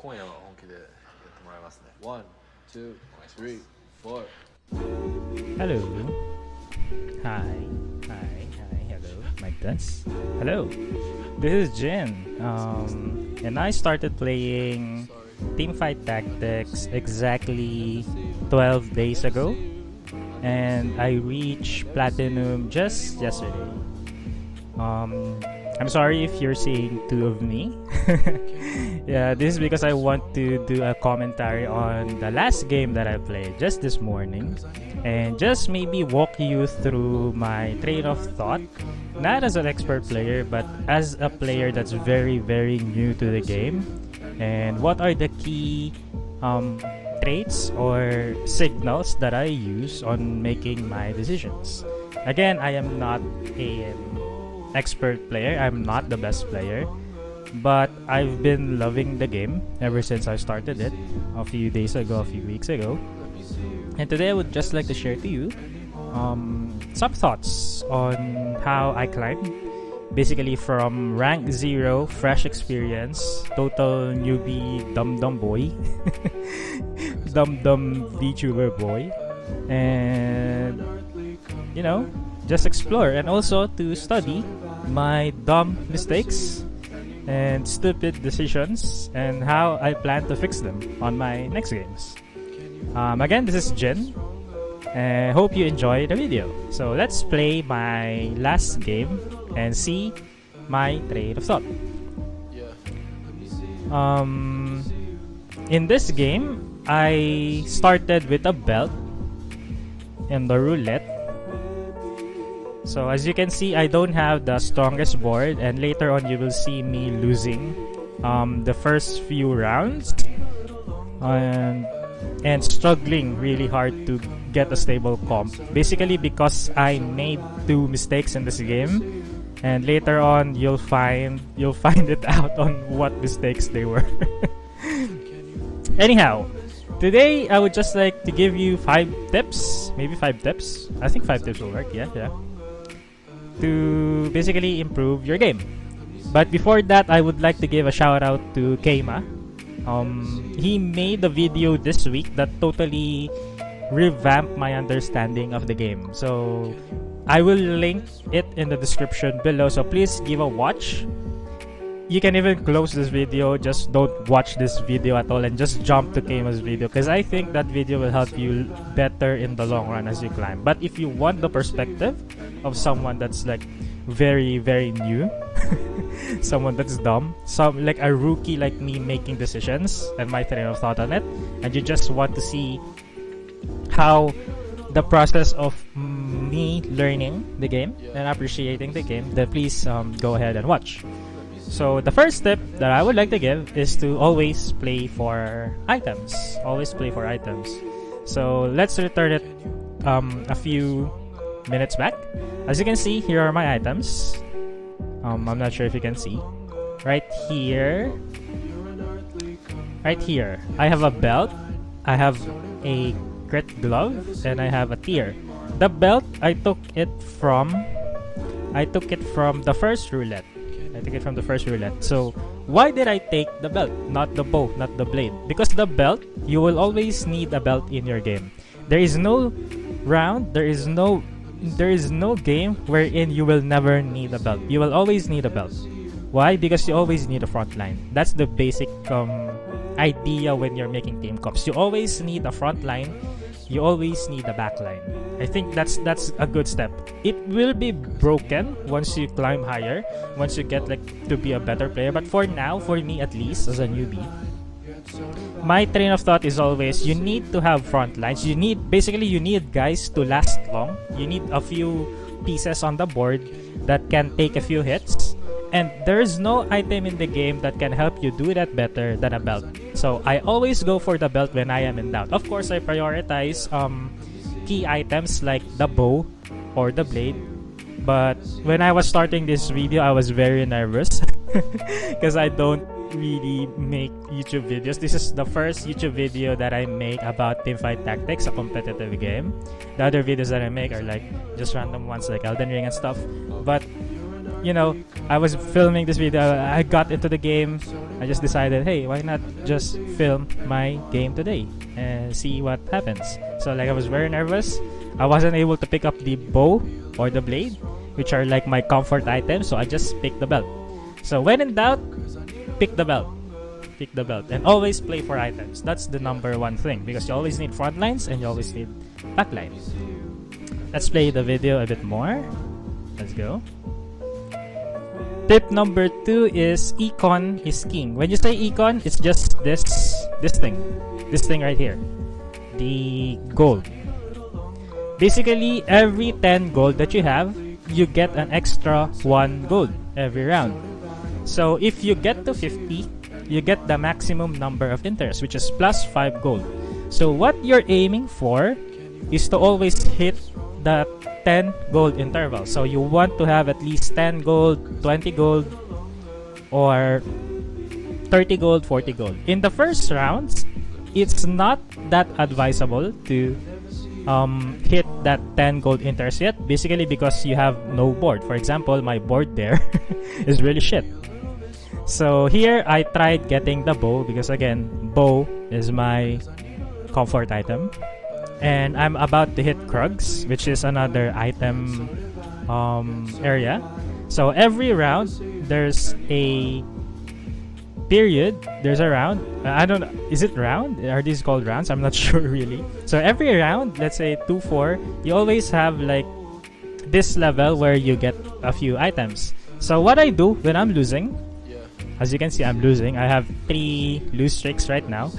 今夜は本気でやってもらいますね。1、2、3、4。Hello. Hi. Hi. Hi. Hello. Mic test. Hello. This is Jin. And I started playing Teamfight Tactics exactly 12 days ago. And I reached Platinum just yesterday. I'm sorry if you're seeing two of me. Yeah, this is because I want to do a commentary on the last game that I played just this morning and just maybe walk you through my train of thought, not as an expert player but as a player that's very new to the game, and what are the key traits or signals that I use on making my decisions. Again, I am not an expert player. I'm not the best player, but I've been loving the game ever since I started it a few days ago, a few weeks ago. And today I would just like to share to you some thoughts on how I climbed, basically from rank 0, fresh experience, total newbie dum boy, dum Vtuber boy, and you know, just explore and also to study my dumb mistakes and stupid decisions and how I plan to fix them on my next games. Again, this is Jin. Hope you enjoy the video. So let's play my last game and see my train of thought. In this game, I started with a belt in the roulette. So as you can see, I don't have the strongest board, and later on you will see me losing the first few rounds and struggling really hard to get a stable comp, basically because I made 2 mistakes in this game, and later on you'll find it out on what mistakes they were. Anyhow, today I would just like to give you 5 tips, maybe 5 tips. I think 5 tips will work. Yeah, to basically improve your game. But before that, I would like to give a shout out to Keima. He made a video this week that totally revamped my understanding of the game. So I will link it in the description below, so please give a watch. You can even close this video, just don't watch this video at all and just jump to Keima's video, because I think that video will help you better in the long run as you climb. But if you want the perspective of someone that's like very new, someone that's dumb, like a rookie like me making decisions and my train of thought on it, and you just want to see how the process of me learning the game and appreciating the game, then please go ahead and watch. So the first tip that I would like to give is to always play for items. Always play for items. So let's return it a few minutes back. As you can see, here are my items. I'm not sure if you can see. Right here, I have a belt, I have a grit glove, and I have a tier. The belt, I took it from the first roulette. So why did I take the belt, not the bow, not the blade? Because the belt, you will always need a belt in your game. There is no round, there is no game wherein you will never need a belt. You will always need a belt. Why? Because you always need a front line. That's the basic idea when you're making team comps. You always need a front line. You always need a back line. I think that's a good step. It will be broken once you climb higher, once you get like to be a better player. But for now, for me at least, as a newbie, my train of thought is always you need to have front lines. You need guys to last long. You need a few pieces on the board that can take a few hits, and there's no item in the game that can help you do that better than a belt. So I always go for the belt when I am in doubt. Of course, I prioritize key items like the bow or the blade. But when I was starting this video, I was very nervous because I don't really make YouTube videos. This is the first YouTube video that I make about Teamfight Tactics, a competitive game. The other videos that I make are like just random ones like Elden Ring and stuff. But you know, I was filming this video. I got into the game. I just decided, hey, why not just film my game today and see what happens. So like I was very nervous. I wasn't able to pick up the bow or the blade, which are like my comfort items. So I just picked the belt. So when in doubt, pick the belt. Pick the belt and always play for items. That's the number one thing, because you always need front lines and you always need back lines. Let's play the video a bit more. Let's go. Tip number 2 is Econ is king. When you say Econ, it's just this thing right here, the gold. Basically, every 10 gold that you have, you get an extra 1 gold every round. So if you get to 50, you get the maximum number of interest, which is plus 5 gold. So what you're aiming for is to always hit the 10 gold interval. So you want to have at least 10 gold, 20 gold, or 30 gold, 40 gold. In the first rounds, it's not that advisable to hit that 10 gold interest yet, basically because you have no board. For example, my board there is really shit. So here I tried getting the bow, because again, bow is my comfort item. And I'm about to hit Krugs, which is another item area. So every round, there's a period, there's a round. I don't know, is it round? Are these called rounds? I'm not sure really. So every round, let's say 2-4, you always have like this level where you get a few items. So what I do when I'm losing, as you can see, I'm losing. I have 3 lose streaks right now.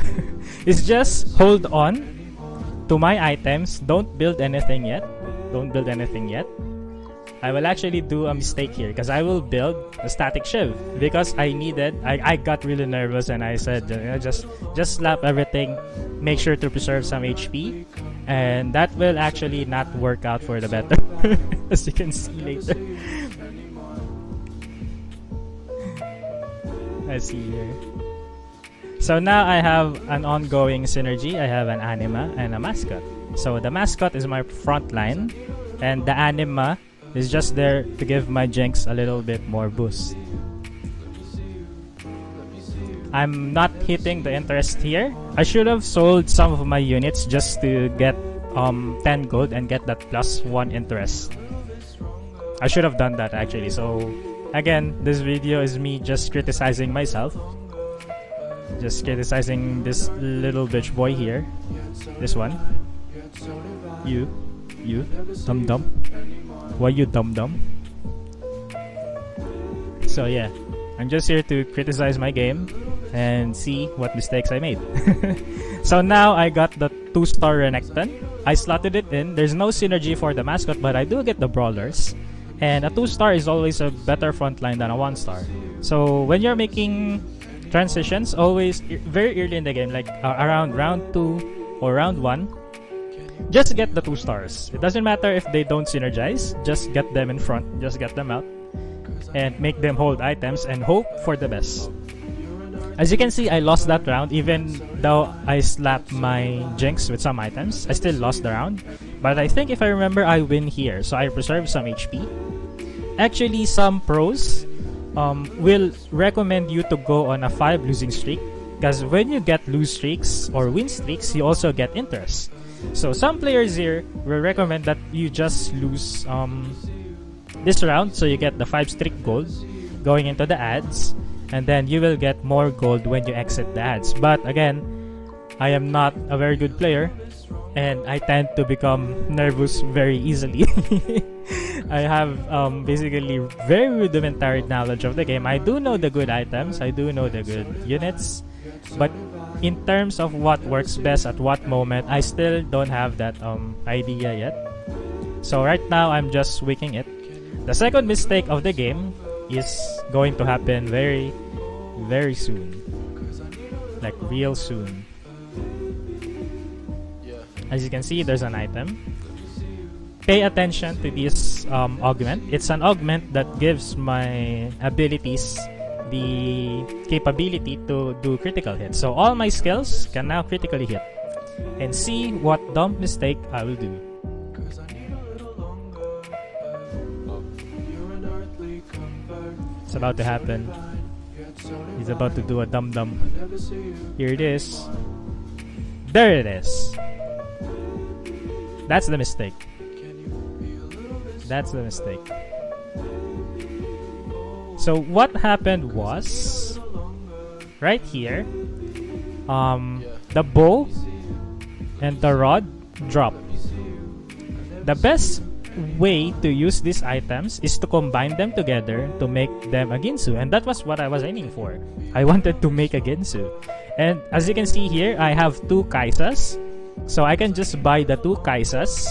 It's just hold on to my items. Don't build anything yet. Don't build anything yet. I will actually do a mistake here, because I will build a static shiv, because I got really nervous and I said, you know, just slap everything, make sure to preserve some HP, and that will actually not work out for the better, as you can see later. Let's see here. So now I have an ongoing synergy. I have an anima and a mascot. So the mascot is my front line, and the anima is just there to give my jinx a little bit more boost. I'm not hitting the interest here. I should have sold some of my units just to get 10 gold and get that plus 1 interest. I should have done that actually. So again, this video is me just criticizing myself. Just criticizing this little bitch boy here. This one. You. Dum-dum. Why you dum-dum? So yeah, I'm just here to criticize my game and see what mistakes I made. So now I got the 2-star Renekton. I slotted it in. There's no synergy for the mascot, but I do get the brawlers. And a 2-star is always a better frontline than a 1-star. So when you're making transitions, always very early in the game, like around round 2 or round 1, just get the 2 stars. It doesn't matter if they don't synergize, just get them in front, just get them out, and make them hold items and hope for the best. As you can see, I lost that round. Even though I slapped my jinx with some items, I still lost the round. But I think if I remember, I win here, so I preserve some HP. Actually, some pros will recommend you to go on a 5 losing streak, because when you get lose streaks or win streaks, you also get interest. So some players here will recommend that you just lose this round, so you get the 5 streak gold going into the ads, and then you will get more gold when you exit the ads. But again, I am not a very good player, and I tend to become nervous very easily. I have basically very rudimentary knowledge of the game. I do know the good items, I do know the good units, but in terms of what works best at what moment, I still don't have that idea yet. So right now, I'm just winging it. The second mistake of the game is going to happen very, very soon. Like real soon. As you can see, there's an item. Pay attention to this augment. It's an augment that gives my abilities the capability to do critical hits. So all my skills can now critically hit. And see what dumb mistake I will do. about to happen. He's about to do a dum-dum. Here it is. There it is. That's the mistake. That's the mistake. So what happened was, right here, the bow and the rod drop. The best way to use these items is to combine them together to make them a Ginsu, and that was what I was aiming for. I wanted to make a Ginsu, and as you can see here, I have 2 Kaisas, so I can just buy the 2 Kaisas,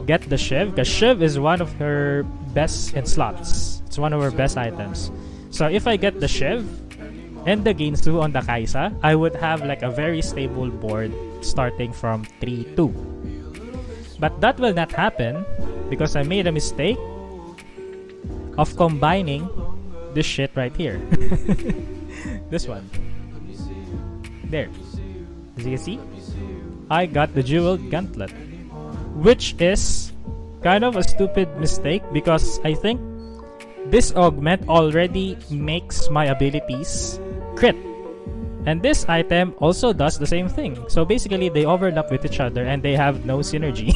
get the Shiv, because Shiv is one of her best in slots. It's one of her best items. So if I get the Shiv and the Ginsu on the Kaisa, I would have like a very stable board starting from 3-2. But that will not happen because I made a mistake of combining this shit right here. This one. There. As you can see, I got the Jeweled Gauntlet, which is kind of a stupid mistake because I think this augment already makes my abilities crit. And this item also does the same thing. So basically, they overlap with each other and they have no synergy.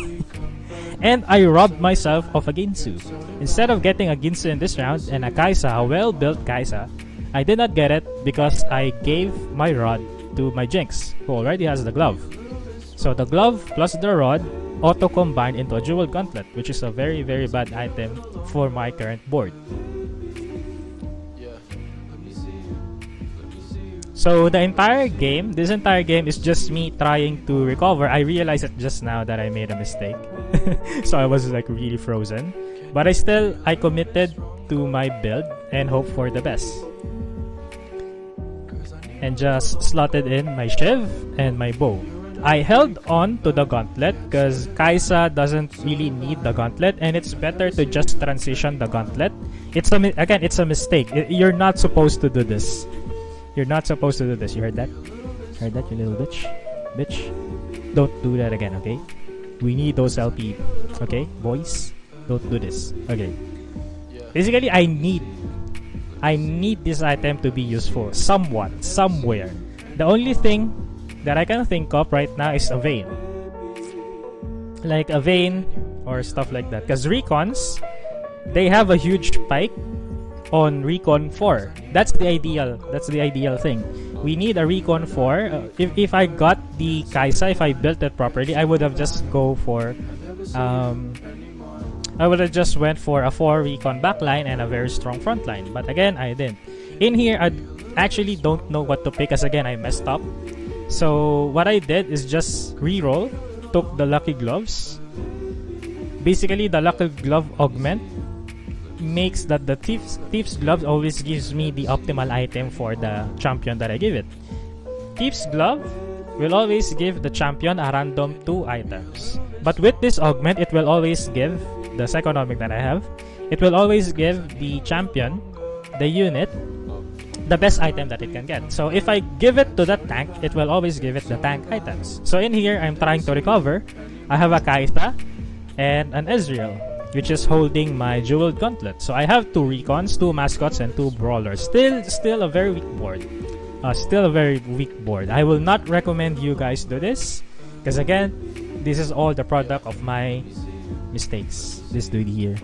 And I robbed myself of a Ginsu. Instead of getting a Ginsu in this round and a Kaisa, a well-built Kaisa, I did not get it because I gave my rod to my Jinx, who already has the glove. So the glove plus the rod auto-combined into a Jeweled Gauntlet, which is a very, very bad item for my current board. So the entire game, this entire game is just me trying to recover. I realized it just now that I made a mistake. So I was like really frozen. But I committed to my build and hope for the best. And just slotted in my Shiv and my bow. I held on to the gauntlet because Kaisa doesn't really need the gauntlet, and it's better to just transition the gauntlet. Again, it's a mistake. You're not supposed to do this. You're not supposed to do this. You heard that? Heard that, you little bitch? Bitch. Don't do that again, okay? We need those LP. Okay, boys? Don't do this. Okay. Basically, I need this item to be useful. Somewhat. Somewhere. The only thing that I can think of right now is a Vayne. Like a Vayne or stuff like that. Because Recons, they have a huge spike on Recon 4. That's the ideal thing. We need a Recon 4. If I got the Kaisa, if I built it properly, I would have just go for I would have just went for a 4 Recon backline and a very strong frontline. But again, I didn't. In here, I actually don't know what to pick, as again, I messed up. So what I did is just reroll, took the Lucky Gloves. Basically, the Lucky Glove augment makes that the Thief's Glove always gives me the optimal item for the champion that I give it. Thief's Glove will always give the champion a random 2 items. But with this augment, it will always give the second augment that I have. It will always give the champion, the unit, the best item that it can get. So if I give it to the tank, it will always give it the tank items. So in here, I'm trying to recover. I have a Kaisa and an Ezreal, which is holding my Jeweled Gauntlet. So I have 2 Recons, 2 Mascots, and 2 Brawlers. Still a very weak board. Still a very weak board. I will not recommend you guys do this, because again, this is all the product of my mistakes. This dude here,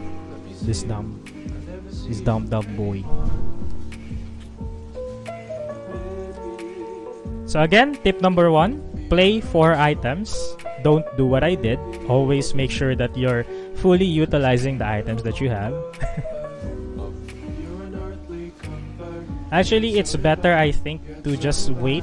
this dumb boy. So again, tip number 1, play 4 items. Don't do what I did. Always make sure that you're fully utilizing the items that you have. Actually, it's better, I think, to just wait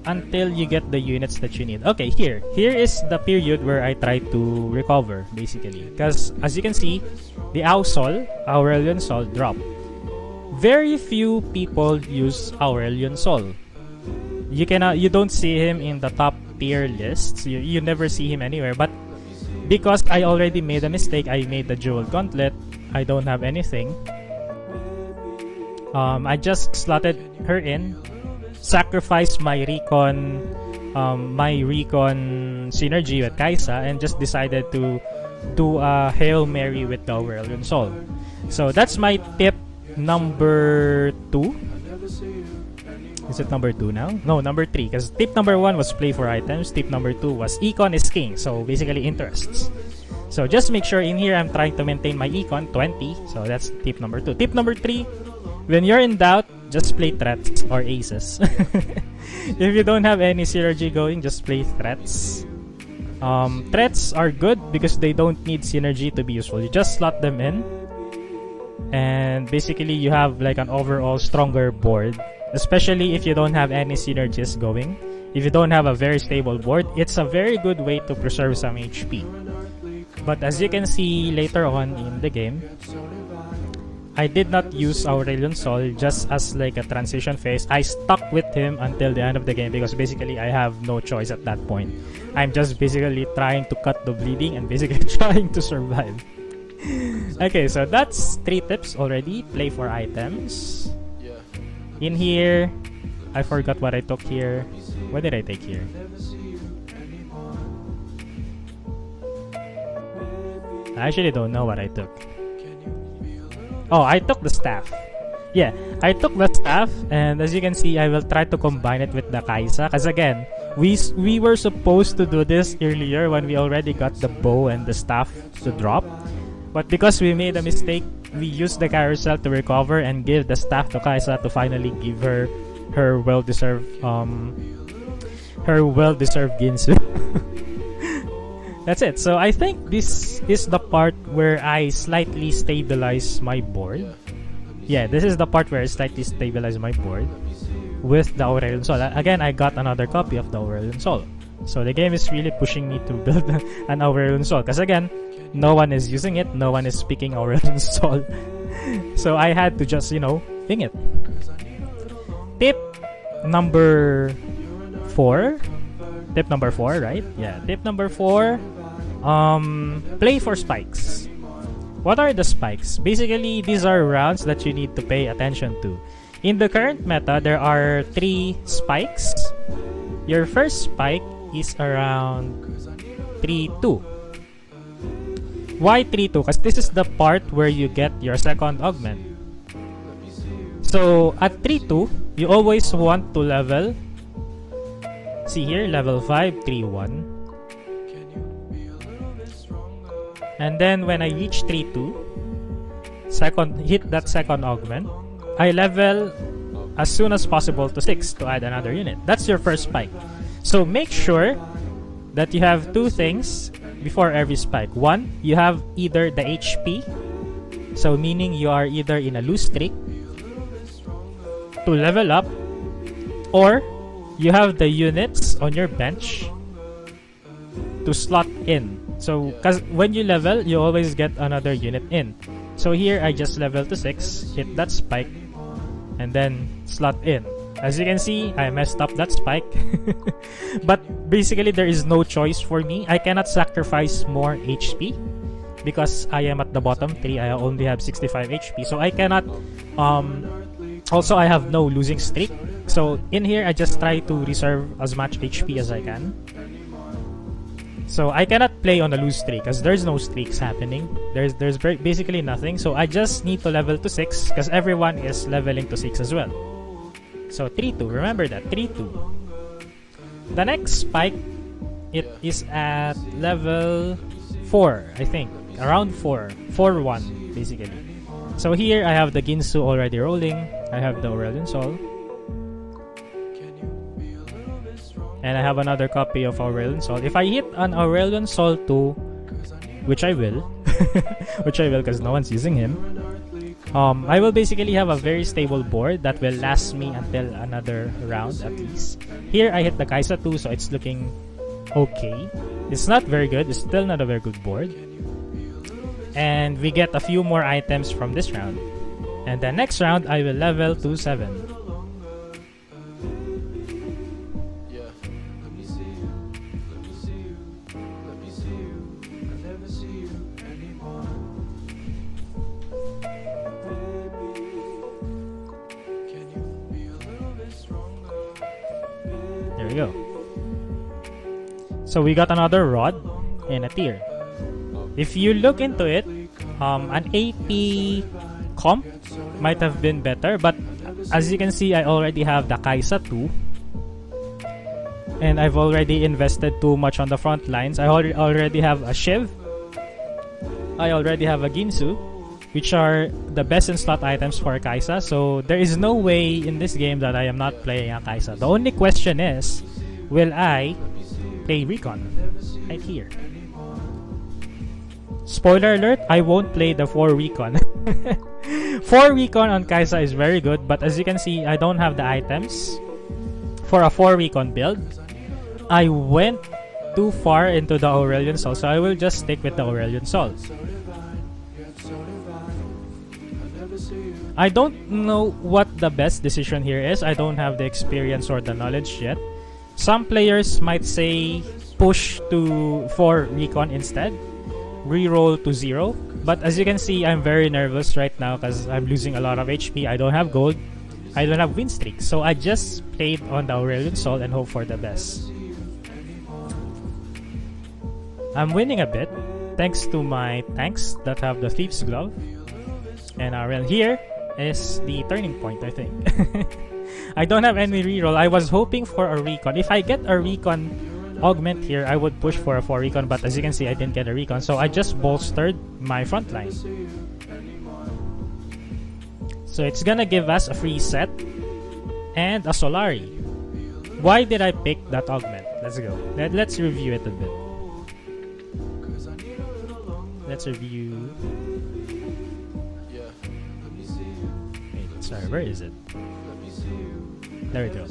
until you get the units that you need. Okay, here is the period where I try to recover, basically, because as you can see, the Aurelion Sol drop. Very few people use Aurelion Sol. You don't see him in the top tier lists. You never see him anywhere. But because I already made a mistake, I made the Jeweled Gauntlet. I don't have anything. I just slotted her in, sacrificed my Recon synergy with Kaisa, and just decided to do a Hail Mary with the Aurelion Sol. So that's my tip number 2. Is it number 2 now? No, number 3. Because tip number 1 was play for items. Tip number 2 was Econ is king. So basically interests. So just make sure in here I'm trying to maintain my Econ 20. So that's tip number 2. Tip number 3, when you're in doubt, just play threats or aces. If you don't have any synergy going, just play threats. Threats are good because they don't need synergy to be useful. You just slot them in, and basically you have like an overall stronger board. Especially if you don't have any synergies going. If you don't have a very stable board, it's a very good way to preserve some HP. But as you can see later on in the game, I did not use Aurelion Sol just as like a transition phase. I stuck with him until the end of the game because basically I have no choice at that point. I'm just basically trying to cut the bleeding and basically trying to survive. Okay, so that's 3 tips already. Play for items. In here, I forgot what I took here. What did I take here? I actually don't know what I took. Oh, I took the staff. Yeah, I took the staff, and as you can see, I will try to combine it with the Kaisa. Because again, we were supposed to do this earlier when we already got the bow and the staff to drop. But because we made a mistake, we used the carousel to recover and give the staff to Kaisa to finally give her her well-deserved Ginsu. That's it. So I think this is the part where I slightly stabilize my board. Yeah, this is the part where I slightly stabilize my board with the Aurelion Sol. Again, I got another copy of the Aurelion Sol. So the game is really pushing me to build an Aurelion Sol. Because again, no one is using it. No one is speaking Aurelion Sol. So I had to just, wing it. Tip number 4. Tip number 4, right? Yeah, tip number 4. Play for spikes. What are the spikes? Basically, these are rounds that you need to pay attention to. In the current meta, there are 3 spikes. Your first spike is around 3-2. Why 3-2? Because this is the part where you get your second augment. So at 3-2, you always want to level. See here, level 5, 3-1. And then when I reach 3-2, hit that second augment, I level as soon as possible to 6 to add another unit. That's your first spike. So make sure that you have 2 things before every spike. 1, you have either the HP, so meaning you are either in a lose streak to level up, or you have the units on your bench to slot in. So, because when you level, you always get another unit in. So here, I just level to 6, hit that spike, and then slot in. As you can see, I messed up that spike. But basically, there is no choice for me. I cannot sacrifice more HP because I am at the bottom 3. I only have 65 HP. So I cannot... also, I have no losing streak. So in here, I just try to reserve as much HP as I can. So I cannot play on a lose streak because there's no streaks happening. There's basically nothing. So I just need to level to 6 because everyone is leveling to 6 as well. So 3-2, remember that, 3-2. The next spike, it is at level 4, I think. Around 4. 4-1, basically. So here, I have the Ginsu already rolling. I have the Aurelion Sol. And I have another copy of Aurelion Sol. If I hit an Aurelion Sol 2, which I will, because no one's using him, I will basically have a very stable board that will last me until another round at least. Here, I hit the Kaisa 2, so it's looking okay. It's not very good. It's still not a very good board. And we get a few more items from this round. And the next round, I will level to 7. There we go. So we got another rod and a tier. If you look into it, an AP comp might have been better, but as you can see, I already have the Kaisa 2. And I've already invested too much on the front lines. I already have a Shiv. I already have a Ginsu, which are the best in slot items for Kaisa. So there is no way in this game that I am not playing a Kaisa. The only question is, will I play Recon? Right here. Spoiler alert, I won't play the 4 Recon. 4 Recon on Kaisa is very good, but as you can see, I don't have the items for a 4 Recon build. I went too far into the Aurelion Sol, so I will just stick with the Aurelion Sol. I don't know what the best decision here is. I don't have the experience or the knowledge yet. Some players might say push to 4 Recon instead, reroll to 0. But as you can see, I'm very nervous right now because I'm losing a lot of HP. I don't have gold. I don't have win streaks. So I just played on the Aurelion Sol and hope for the best. I'm winning a bit thanks to my tanks that have the Thief's Glove. And well, here is the turning point, I think. I don't have any reroll. I was hoping for a Recon. If I get a Recon augment here, I would push for a 4 Recon. But as you can see, I didn't get a Recon. So I just bolstered my front line. So it's gonna give us a free set and a Solari. Why did I pick that augment? Let's go. Let's review it a bit. Let's review. Wait, sorry, where is it? There we go.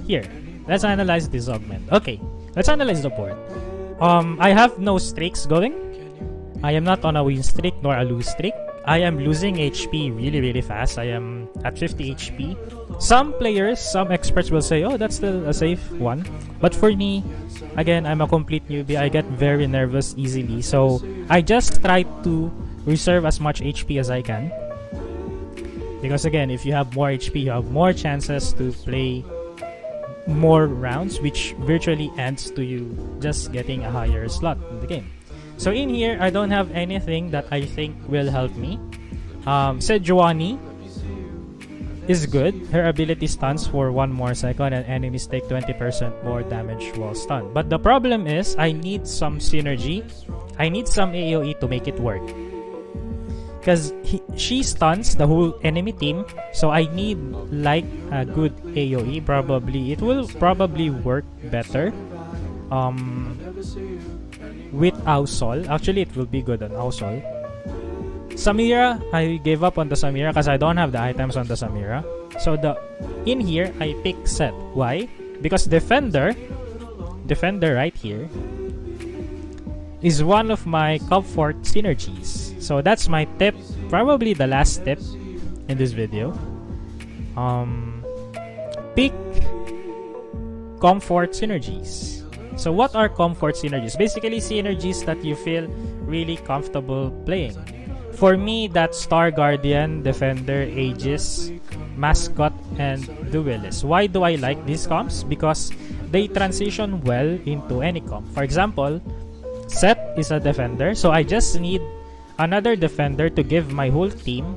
Here, let's analyze this augment. Okay, let's analyze the board. I have no streaks going. I am not on a win streak nor a lose streak. I am losing HP really fast. I am at 50 HP. Some players, some experts will say, oh, that's still a safe one. But for me, again, I'm a complete newbie. I get very nervous easily. So I just try to reserve as much HP as I can. Because again, if you have more HP, you have more chances to play more rounds, which virtually ends to you just getting a higher slot in the game. So in here, I don't have anything that I think will help me. Sejuani is good. Her ability stuns for 1 more second and enemies take 20% more damage while stunned. But the problem is, I need some synergy. I need some AoE to make it work. Because she stuns the whole enemy team. So I need like a good AoE. Probably it will probably work better with Ausol. Actually, it will be good on Ausol. Samira, I gave up on the Samira because I don't have the items on the Samira. So in here, I pick Set. Why? Because Defender right here, is one of my comfort synergies. So that's my tip, probably the last tip in this video. Pick comfort synergies. So what are comfort synergies? Basically synergies that you feel really comfortable playing. For me, that's Star Guardian, Defender, Aegis, Mascot, and Duelist. Why do I like these comps? Because they transition well into any comp. For example, Set is a Defender, so I just need another Defender to give my whole team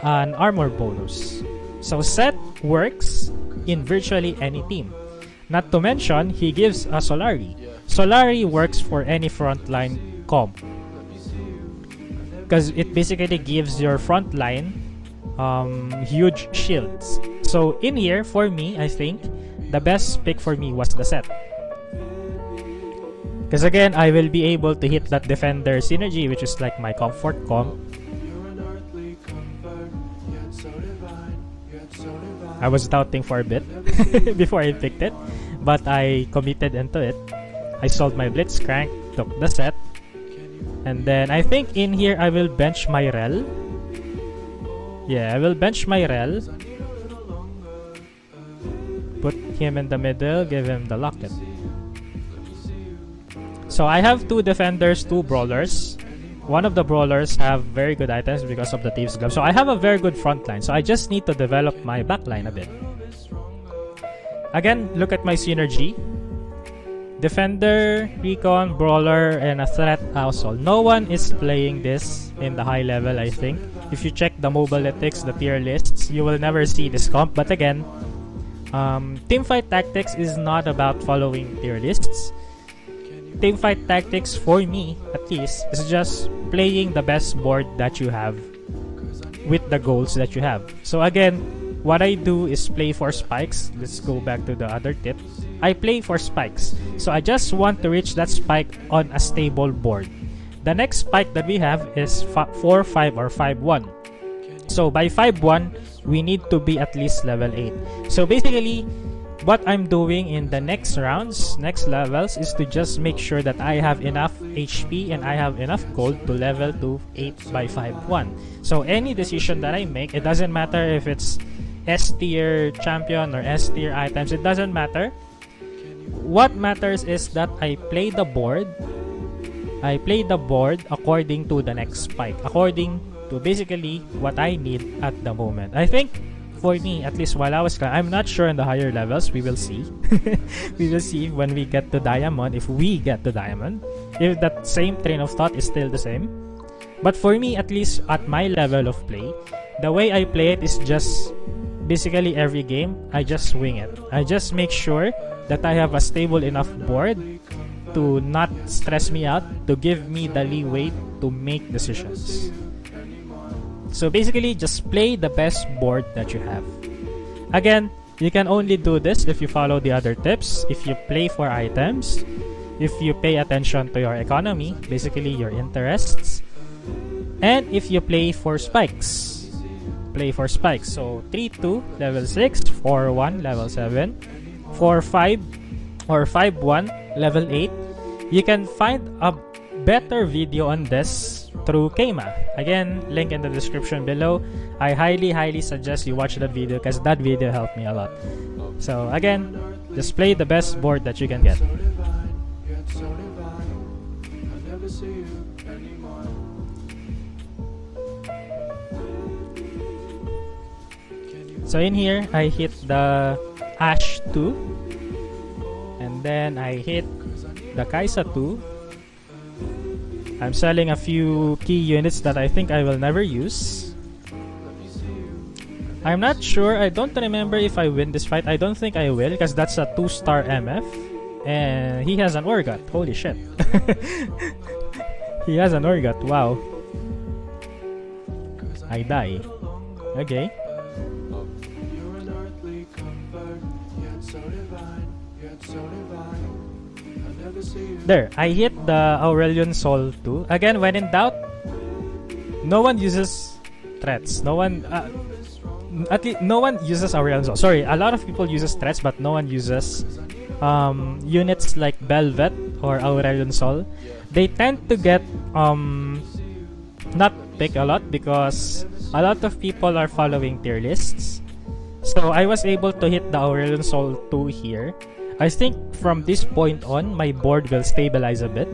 an armor bonus. So Set works in virtually any team. Not to mention, he gives a Solari. Solari works for any frontline comp. Because it basically gives your frontline huge shields. So in here, for me, I think the best pick for me was the Set. Because again, I will be able to hit that Defender synergy, which is like my comfort comp. I was doubting for a bit before I picked it, but I committed into it. I sold my Blitzcrank, took the Set, and then I think in here I will bench my Rel. Yeah, I will bench my Rel. Put him in the middle, give him the locket. So I have 2 defenders, 2 brawlers. One of the brawlers have very good items because of the Thieves' Glove. So I have a very good front line. So I just need to develop my back line a bit. Again, look at my synergy. Defender, Recon, Brawler, and a Threat Household. No one is playing this in the high level, I think. If you check the mobiletics, the tier lists, you will never see this comp. But again, teamfight tactics is not about following tier lists. Teamfight tactics, for me at least, is just playing the best board that you have with the goals that you have. So again, what I do is play for spikes. Let's go back to the other tip. I play for spikes. So I just want to reach that spike on a stable board. The next spike that we have is 4-5 or 5-1. So by 5-1, we need to be at least level 8. So basically, what I'm doing in the next rounds, next levels, is to just make sure that I have enough HP and I have enough gold to level to 8 by 5-1. So any decision that I make, it doesn't matter if it's S tier champion or S tier items, it doesn't matter. What matters is that I play the board according to the next spike, according to basically what I need at the moment. I think for me, at least while I was I'm not sure in the higher levels, we will see. We will see when we get to diamond, if we get to diamond, if that same train of thought is still the same. But for me, at least at my level of play, the way I play it is just basically every game I just swing it. I just make sure that I have a stable enough board to not stress me out, to give me the leeway to make decisions. So basically, just play the best board that you have. Again, you can only do this if you follow the other tips, if you play for items, if you pay attention to your economy, basically your interests, and if you play for spikes. Play for spikes. So 3-2, level 6, 4-1, level 7, 4-5 or 5-1, level 8. You can find a better video on this through Keima. Again, link in the description below. I highly suggest you watch that video because that video helped me a lot. So again, just play the best board that you can get. So in here, I hit the Ash 2, and then I hit the Kaisa 2. I'm selling a few key units that I think I will never use. I'm not sure, I don't remember if I win this fight. I don't think I will because that's a 2-star MF. And he has an Orgut, holy shit. He has an Orgut, wow. I die. Okay. There, I hit the Aurelion Soul 2. Again, when in doubt, no one uses threats. No one, at least no one uses Aurelion Soul. Sorry, a lot of people uses threats, but no one uses units like Velvet or Aurelion Soul. They tend to get not pick a lot because a lot of people are following tier lists. So I was able to hit the Aurelion Soul 2 here. I think from this point on, my board will stabilize a bit.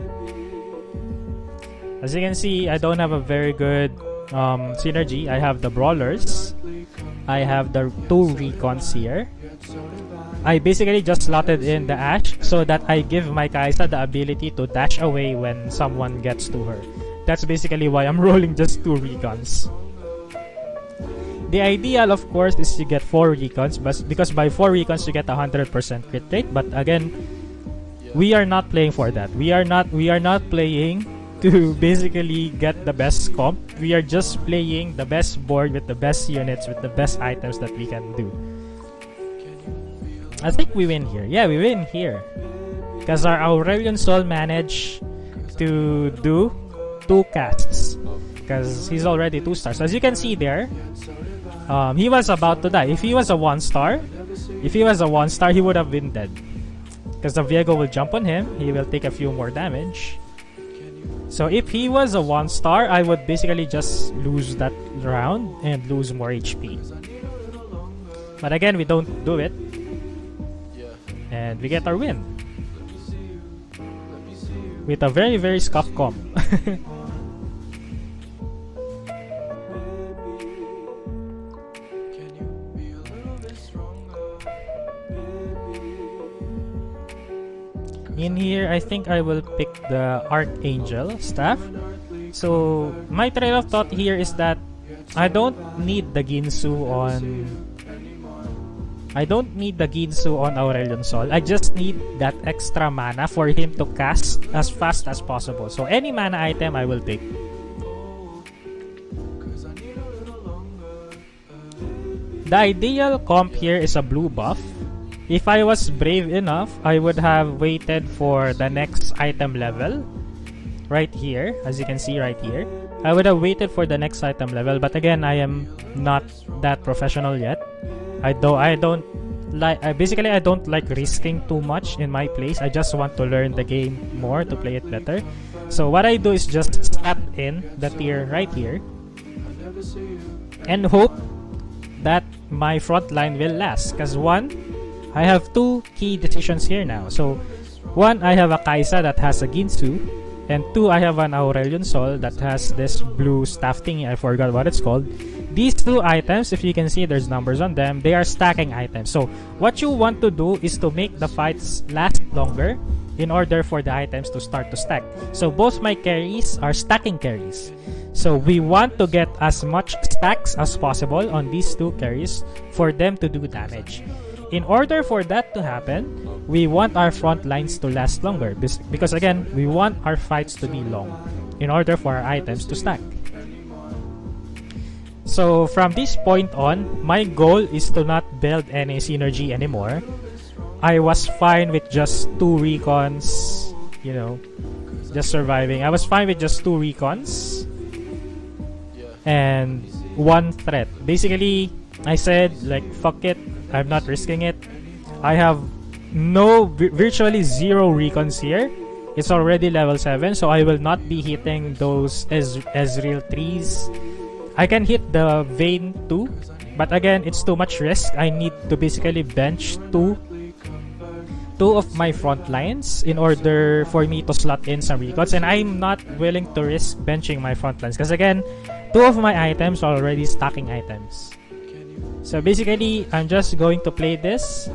As you can see, I don't have a very good synergy. I have the Brawlers. I have the 2 Recons here. I basically just slotted in the Ash so that I give my Kaisa the ability to dash away when someone gets to her. That's basically why I'm rolling just 2 Recons. The ideal, of course, is to get 4 Recons, but because by 4 Recons you get 100% crit rate. But again, we are not playing for that. We are not playing to basically get the best comp. We are just playing the best board with the best units, with the best items that we can do. I think we win here. Yeah, we win here. Because our Aurelion Soul managed to do 2 casts. Because he's already 2 stars. As you can see there, he was about to die. If he was a 1-star, he would have been dead. Because the Viego will jump on him, he will take a few more damage. So if he was a 1-star, I would basically just lose that round and lose more HP. But again, we don't do it. And we get our win. With a very scuff comp. In here, I think I will pick the Archangel staff. So my train of thought here is that I don't need the Ginsu on Aurelion Sol. I just need that extra mana for him to cast as fast as possible. So any mana item I will take. The ideal comp here is a blue buff. If I was brave enough, I would have waited for the next item level. Right here, as you can see right here. I would have waited for the next item level, but again, I am not that professional yet. I don't like risking too much in my plays. I just want to learn the game more to play it better. So what I do is just step in the tier right here and hope that my front line will last. Because one, I have two key decisions here now. So one, I have a Kaisa that has a Ginsu, and two, I have an Aurelion Sol that has this blue staff thingy. I forgot what it's called. These two items, if you can see, there's numbers on them. They are stacking items. So what you want to do is to make the fights last longer in order for the items to start to stack. So both my carries are stacking carries. So we want to get as much stacks as possible on these two carries for them to do damage. In order for that to happen, we want our front lines to last longer because again, we want our fights to be long in order for our items to stack. So from this point on, my goal is to not build any synergy anymore. I was fine with just 2 recons, you know, just surviving. I was fine with just 2 recons and 1 threat. Basically, I said like fuck it, I'm not risking it. I have virtually 0 recons here. It's already level 7, so I will not be hitting those Ezreal 3s. I can hit the Vayne 2, but again, it's too much risk. I need to basically bench two of my front lines in order for me to slot in some recons, and I'm not willing to risk benching my front lines because again, 2 of my items are already stacking items. So basically, I'm just going to play this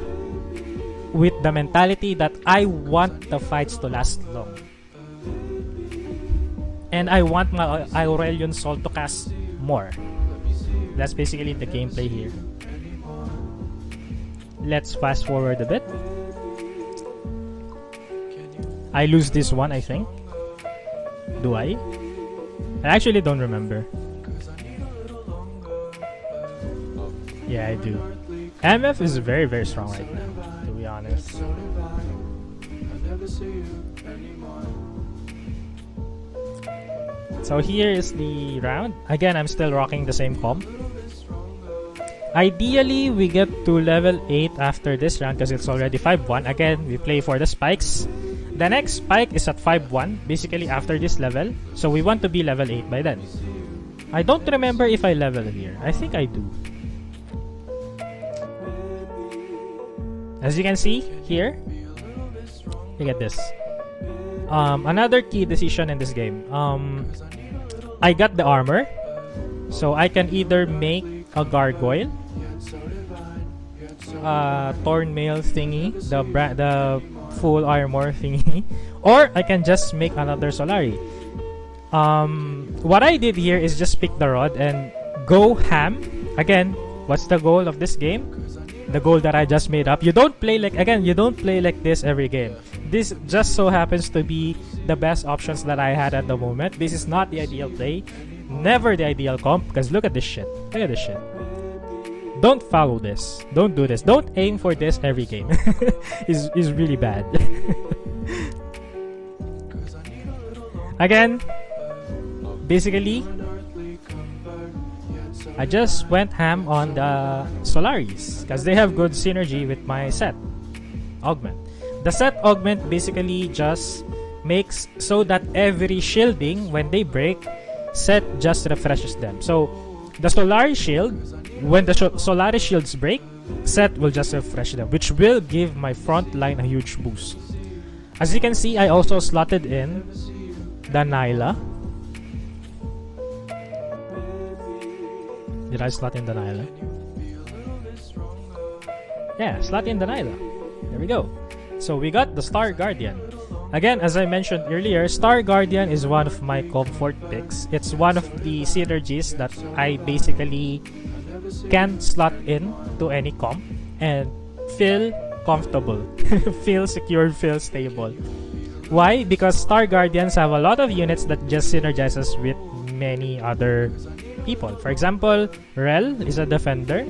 with the mentality that I want the fights to last long. And I want my Aurelion Sol to cast more. That's basically the gameplay here. Let's fast forward a bit. I lose this one, I think. Do I? I actually don't remember. Yeah, I do. MF is very, very strong right now, to be honest. So here is the round. Again, I'm still rocking the same comp. Ideally, we get to level 8 after this round because it's already 5-1. Again, we play for the spikes. The next spike is at 5-1, basically after this level. So we want to be level 8 by then. I don't remember if I level here. I think I do. As you can see here, look at this. Another key decision in this game. I got the armor, so I can either make a gargoyle, torn mail thingy, the full armor thingy, or I can just make another Solari. What I did here is just pick the rod and go ham. Again, what's the goal of this game? The goal that I just made up. You don't play like this every game. This just so happens to be the best options that I had at the moment. This is not the ideal play, never the ideal comp, because look at this shit. Look at this shit. Don't follow this. Don't do this. Don't aim for this every game. It's really bad. Again, basically, I just went ham on the Solaris because they have good synergy with my set augment. The set augment basically just makes so that every shielding, when they break, set just refreshes them. So the Solaris shield, when the Solaris shields break, set will just refresh them, which will give my front line a huge boost. As you can see, I also slotted in the Nyla. Did I slot in the Nyla? Yeah, slot in the Nyla. There we go. So we got the Star Guardian. Again, as I mentioned earlier, Star Guardian is one of my comfort picks. It's one of the synergies that I basically can slot in to any comp and feel comfortable, feel secure, feel stable. Why? Because Star Guardians have a lot of units that just synergizes with many other people. For example, Rel is a defender.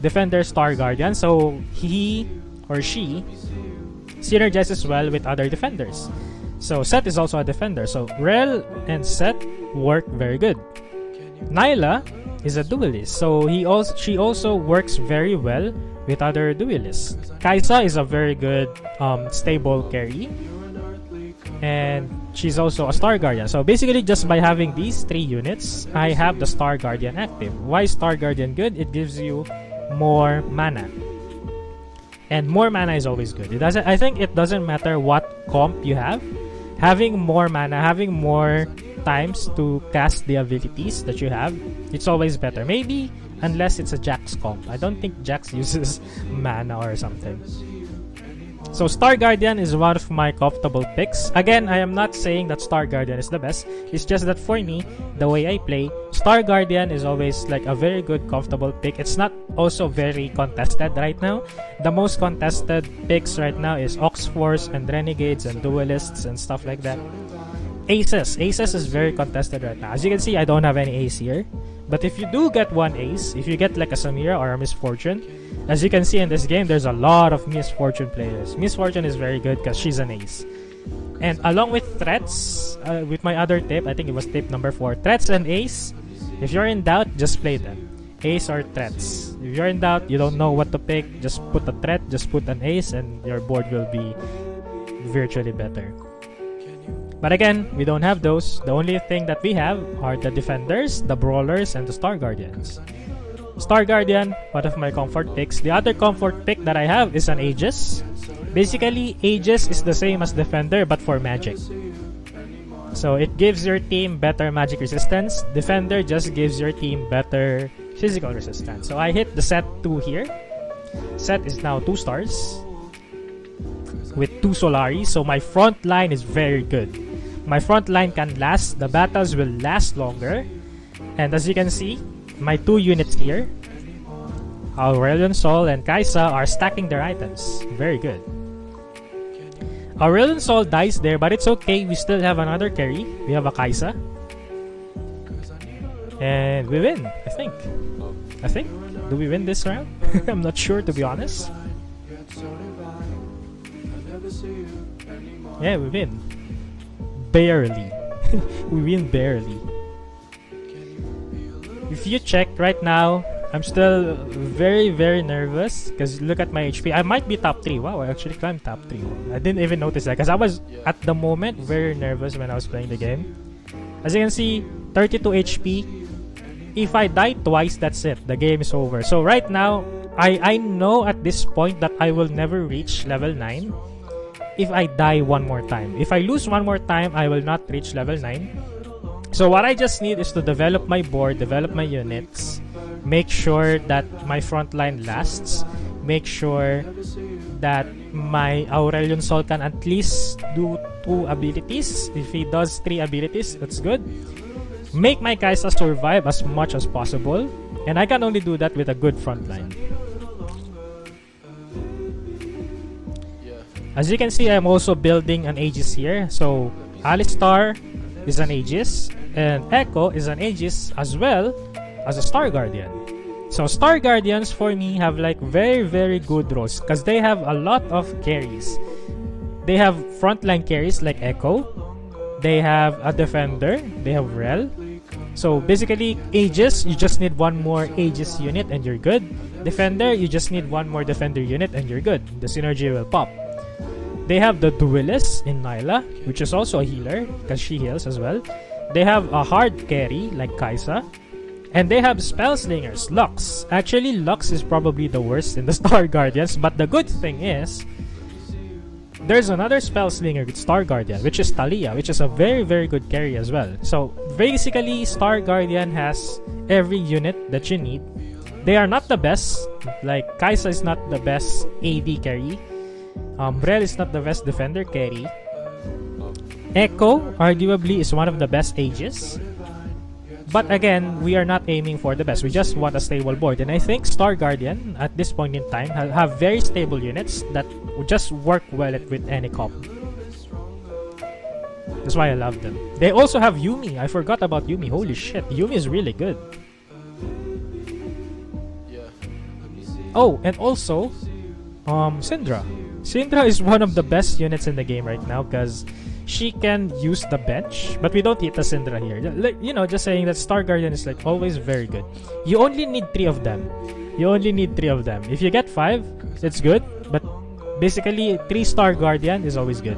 Defender Star Guardian, so he or she synergizes well with other defenders. So Seth is also a defender, so Rel and Seth work very good. Nyla is a duelist, so she also works very well with other duelists. Kaisa is a very good stable carry, and she's also a Star Guardian. So basically, just by having these 3 units, I have the Star Guardian active. Why is Star Guardian good? It gives you more mana. And more mana is always good. I think it doesn't matter what comp you have. Having more mana, having more times to cast the abilities that you have, it's always better. Maybe unless it's a Jax comp. I don't think Jax uses mana or something. So Star Guardian is one of my comfortable picks. Again, I am not saying that Star Guardian is the best. It's just that for me, the way I play, Star Guardian is always like a very good, comfortable pick. It's not also very contested right now. The most contested picks right now is Oxforce and Renegades and Duelists and stuff like that. Aces is very contested right now. As you can see, I don't have any ace here. But if you do get one ace, if you get like a Samira or a Misfortune, as you can see in this game, there's a lot of Misfortune players. Misfortune is very good because she's an ace. And along with threats, with my other tip, I think it was tip number 4, threats and ace, if you're in doubt, just play them. Ace or threats. If you're in doubt, you don't know what to pick, just put a threat, just put an ace, and your board will be virtually better. But again, we don't have those. The only thing that we have are the defenders, the brawlers, and the Star Guardians. Star Guardian, one of my comfort picks. The other comfort pick that I have is an Aegis. Basically, Aegis is the same as defender but for magic. So it gives your team better magic resistance. Defender just gives your team better physical resistance. So I hit the set 2 here. Set is now 2 stars with 2 Solaris. So my front line is very good. My front line can last. The battles will last longer. And as you can see, my 2 units here, Aurelion Sol and Kaisa, are stacking their items. Very good. Aurelion Sol dies there, but it's okay. We still have another carry. We have a Kaisa. And we win, I think. Do we win this round? I'm not sure, to be honest. Yeah, we win. Barely. We win barely. If you check right now, I'm still very, very nervous because look at my HP. I might be top 3. Wow, I actually climbed top 3. I didn't even notice that because I was, at the moment, very nervous when I was playing the game. As you can see, 32 HP. If I die twice, that's it. The game is over. So right now, I know at this point that I will never reach level 9 if I die one more time. If I lose one more time, I will not reach level 9. So what I just need is to develop my board, develop my units, make sure that my front line lasts, make sure that my Aurelion Sol can at least do 2 abilities. If he does 3 abilities, that's good. Make my Kaisa survive as much as possible, and I can only do that with a good front line. As you can see, I'm also building an Aegis here. So Alistar is an Aegis, and Echo is an Aegis as well as a Star Guardian. So Star Guardians for me have like very, very good roles because they have a lot of carries. They have frontline carries like Echo. They have a defender. They have Rel. So basically, Aegis, you just need one more Aegis unit and you're good. Defender, you just need one more defender unit and you're good. The synergy will pop. They have the Duelist in Nyla, which is also a healer because she heals as well. They have a hard carry like Kaisa. And they have spell slingers, Lux. Actually, Lux is probably the worst in the Star Guardians, but the good thing is there's another spell slinger with Star Guardian, which is Talia, which is a very, very good carry as well. So basically, Star Guardian has every unit that you need. They are not the best. Like Kaisa is not the best AD carry. Brel is not the best defender carry. Echo arguably is one of the best Aegis. But again, we are not aiming for the best. We just want a stable board. And I think Star Guardian, at this point in time, have very stable units that would just work well with any comp. That's why I love them. They also have Yuumi. I forgot about Yuumi. Holy shit, Yuumi is really good. Oh, and also, Syndra. Syndra is one of the best units in the game right now because she can use the bench, but we don't need the Syndra here. Like, you know, just saying that Star Guardian is like always very good. You only need 3 of them. You only need 3 of them. If you get 5, it's good, but basically 3 Star Guardian is always good.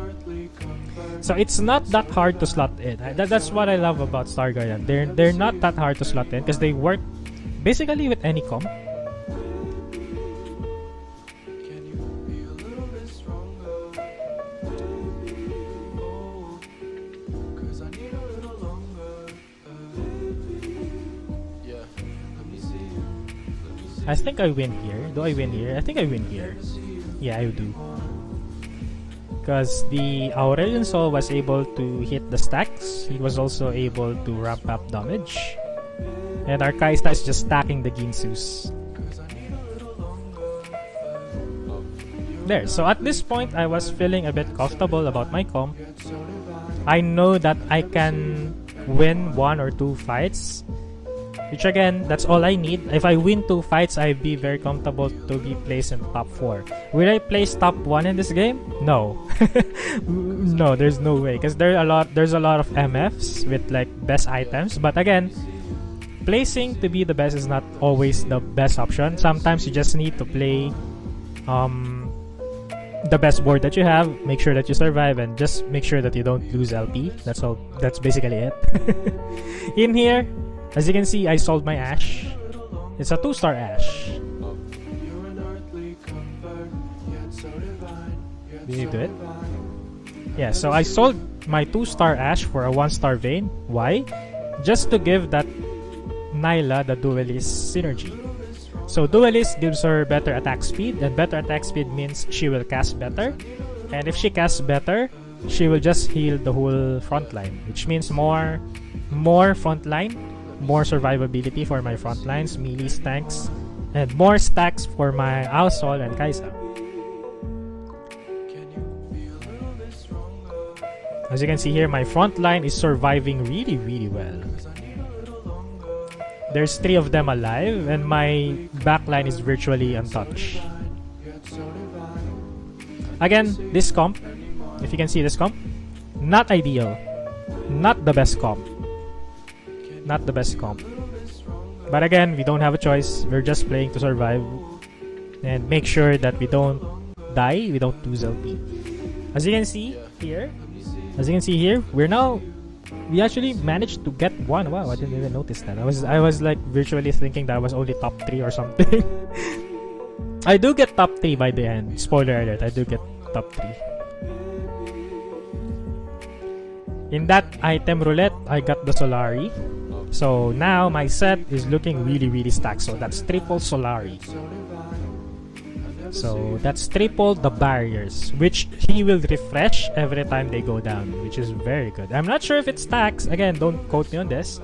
So it's not that hard to slot in. That's what I love about Star Guardian. They're not that hard to slot in because they work basically with any comp. I think I win here. Do I win here? I think I win here. Yeah, I do. Because the Aurelion Sol was able to hit the stacks. He was also able to ramp up damage. And our Kaista is just stacking the Ginsus. There. So at this point, I was feeling a bit comfortable about my comp. I know that I can win 1 or 2 fights. Which again, that's all I need. If I win 2 fights, I'd be very comfortable to be placed in top 4. Will I place top 1 in this game? No. No, there's no way. Because there's a lot of MFs with like best items. But again, placing to be the best is not always the best option. Sometimes you just need to play the best board that you have. Make sure that you survive and just make sure that you don't lose LP. That's all. That's basically it. In here, as you can see, I sold my Ashe. It's a 2-star Ashe. Did you do it? Yeah, so I sold my 2-star Ashe for a 1-star Vayne. Why? Just to give that Nyla the Duelist synergy. So Duelist gives her better attack speed, and better attack speed means she will cast better. And if she casts better, she will just heal the whole frontline, which means more frontline, more survivability for my frontlines, melee tanks, and more stacks for my Aosol and Kaisa. As you can see here, my frontline is surviving really, really well. There's 3 of them alive, and my backline is virtually untouched. Again, this comp, if you can see this comp, not ideal. Not the best comp. Not the best comp. But again, we don't have a choice. We're just playing to survive and make sure that we don't die, we don't lose LP. As you can see here, we actually managed to get 1. Wow, I didn't even notice that. I was like virtually thinking that I was only top 3 or something. I do get top 3 by the end. Spoiler alert, I do get top 3. In that item roulette, I got the Solari. So now my set is looking really, really stacked. So that's triple Solari. So that's triple the barriers, which he will refresh every time they go down, which is very good. I'm not sure if it stacks. Again, don't quote me on this.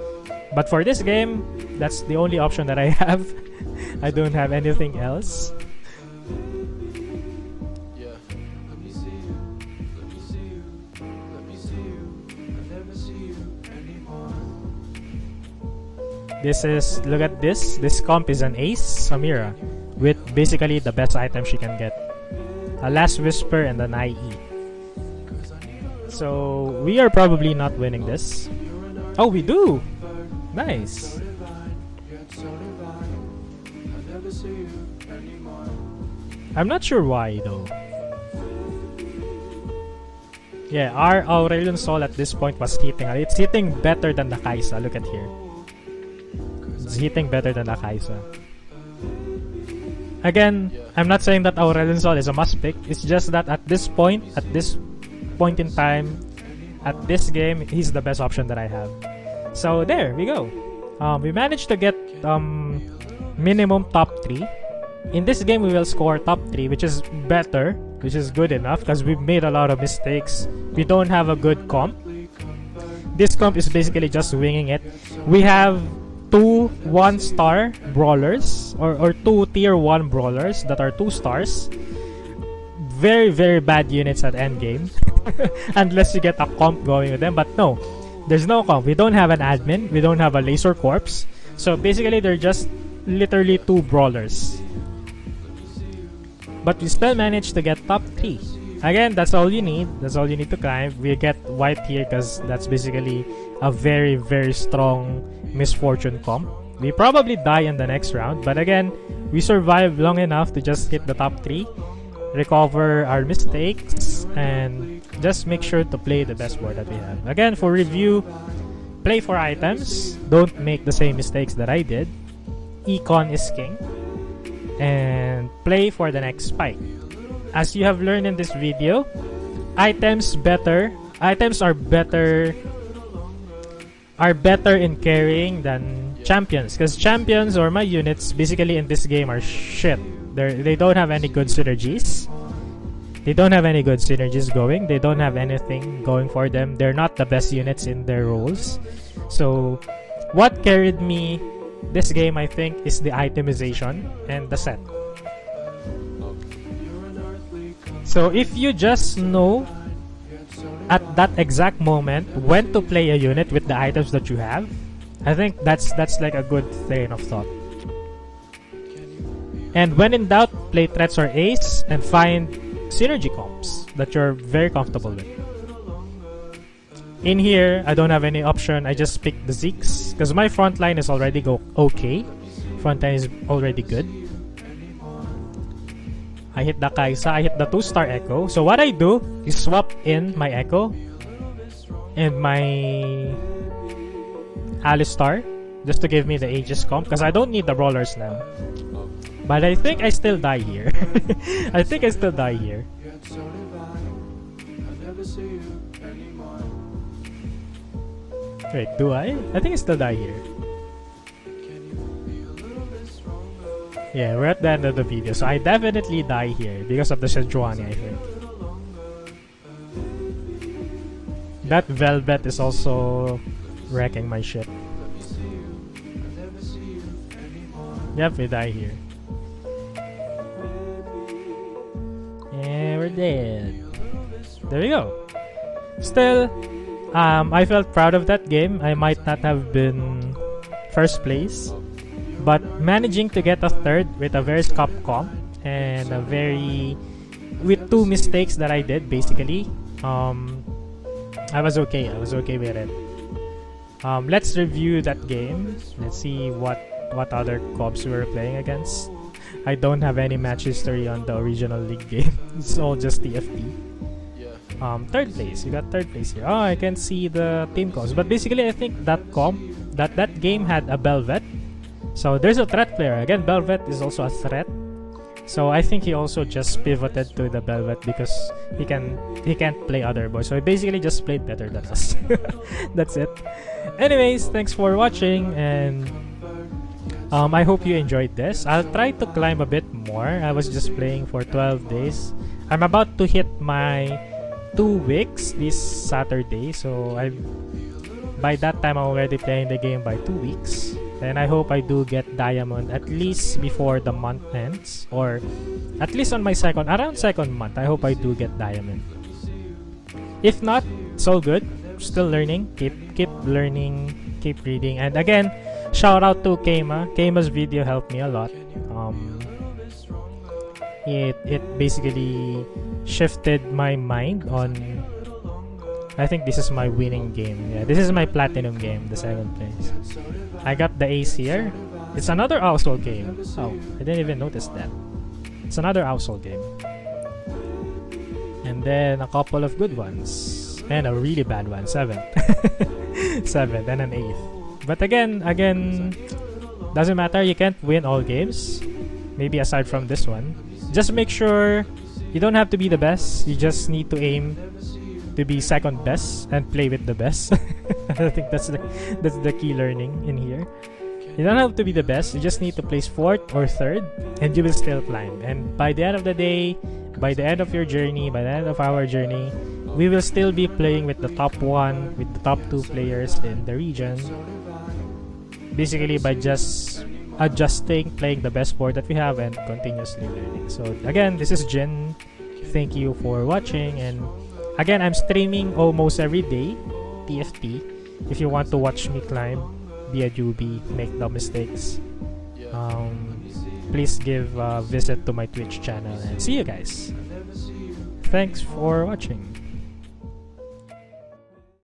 But for this game, that's the only option that I have. I don't have anything else. This is, look at this. This comp is an Ace Samira with basically the best item she can get. A Last Whisper and an IE. So we are probably not winning this. Oh, we do! Nice! I'm not sure why though. Yeah, our Aurelion Sol at this point was hitting. It's hitting better than the Kaisa. Look at here. It's hitting better than the Kaisa. Again, I'm not saying that Aurelion Sol is a must pick. It's just that at this point in time, at this game, he's the best option that I have. So there we go. We managed to get minimum top 3. in this game we will score top 3, which is better, which is good enough because we've made a lot of mistakes. We don't have a good comp. This comp is basically just winging it. We have 2 1-star brawlers or 2 tier 1 brawlers that are 2 stars. Very, very bad units at endgame unless you get a comp going with them. But no, there's no comp. We don't have an admin. We don't have a laser corpse. So basically they're just literally 2 brawlers. But we still managed to get top 3. Again, that's all you need. That's all you need to climb. We get white here because that's basically a very, very strong misfortune comp. We probably die in the next round, but again, we survived long enough to just hit the top 3, recover our mistakes, and just make sure to play the best board that we have. Again, for review, play for items. Don't make the same mistakes that I did. Econ is king. And play for the next spike. As you have learned in this video, items are better in carrying than champions, because champions or my units basically in this game are shit. They don't have any good synergies. They don't have any good synergies going. They don't have anything going for them. They're not the best units in their roles. So what carried me this game, I think, is the itemization and the set. So if you just know at that exact moment when to play a unit with the items that you have, I think that's like a good train of thought. And when in doubt, play threats or ace and find synergy comps that you're very comfortable with. In here, I don't have any option. I just picked the Zeeks because my frontline is already okay. Frontline is already good. I hit the Kaisa, I hit the 2-star Echo. So what I do is swap in my Echo and my Alistar just to give me the Aegis comp because I don't need the brawlers now. But I think I still die here. I think I still die here. Wait, do I? I think I still die here. Yeah, we're at the end of the video, so I definitely die here because of the Sejuani, I think. That Velvet is also wrecking my ship. Yep, we die here. And we're dead. There we go. Still, I felt proud of that game. I might not have been first place, but managing to get a third with a very scop comp and with 2 mistakes that I did basically, I was okay. I was okay with it. Let's review that game. Let's see what other co-ops we were playing against. I don't have any match history on the original league game. It's all just TFT. Third place. You got third place here. Oh, I can see the team comps. But basically, I think that game had a Belvet. So there's a threat player. Again, Belvet is also a threat. So I think he also just pivoted to the Belvet because he can't play other boys. So he basically just played better than us. That's it. Anyways, thanks for watching, and I hope you enjoyed this. I'll try to climb a bit more. I was just playing for 12 days. I'm about to hit my 2 weeks this Saturday. So by that time, I'm already playing the game by 2 weeks. And I hope I do get diamond at least before the month ends, or at least on my around second month. I hope I do get diamond. If not, it's all good. Still learning. Keep learning. Keep reading. And again, shout out to Keima. Keima's video helped me a lot. It basically shifted my mind on. I think this is my winning game. Yeah, this is my platinum game, the 2nd place. I got the ace here. It's another household game. Oh, I didn't even notice that. It's another household game. And then a couple of good ones. And a really bad one, 7th. 7th and an 8th. But again, doesn't matter. You can't win all games. Maybe aside from this one. Just make sure you don't have to be the best. You just need to aim to be 2nd best and play with the best. I think that's the key learning in here. You don't have to be the best. You just need to place 4th or 3rd, and you will still climb. And by the end of the day, by the end of your journey, by the end of our journey, we will still be playing with the top 1, with the top 2 players in the region. Basically, by just adjusting, playing the best board that we have, and continuously learning. So again, this is Jin. Thank you for watching, and again, I'm streaming almost every day, TFT. If you want to watch me climb, be a newbie, make no mistakes, please give a visit to my Twitch channel, and see you guys. Thanks for watching.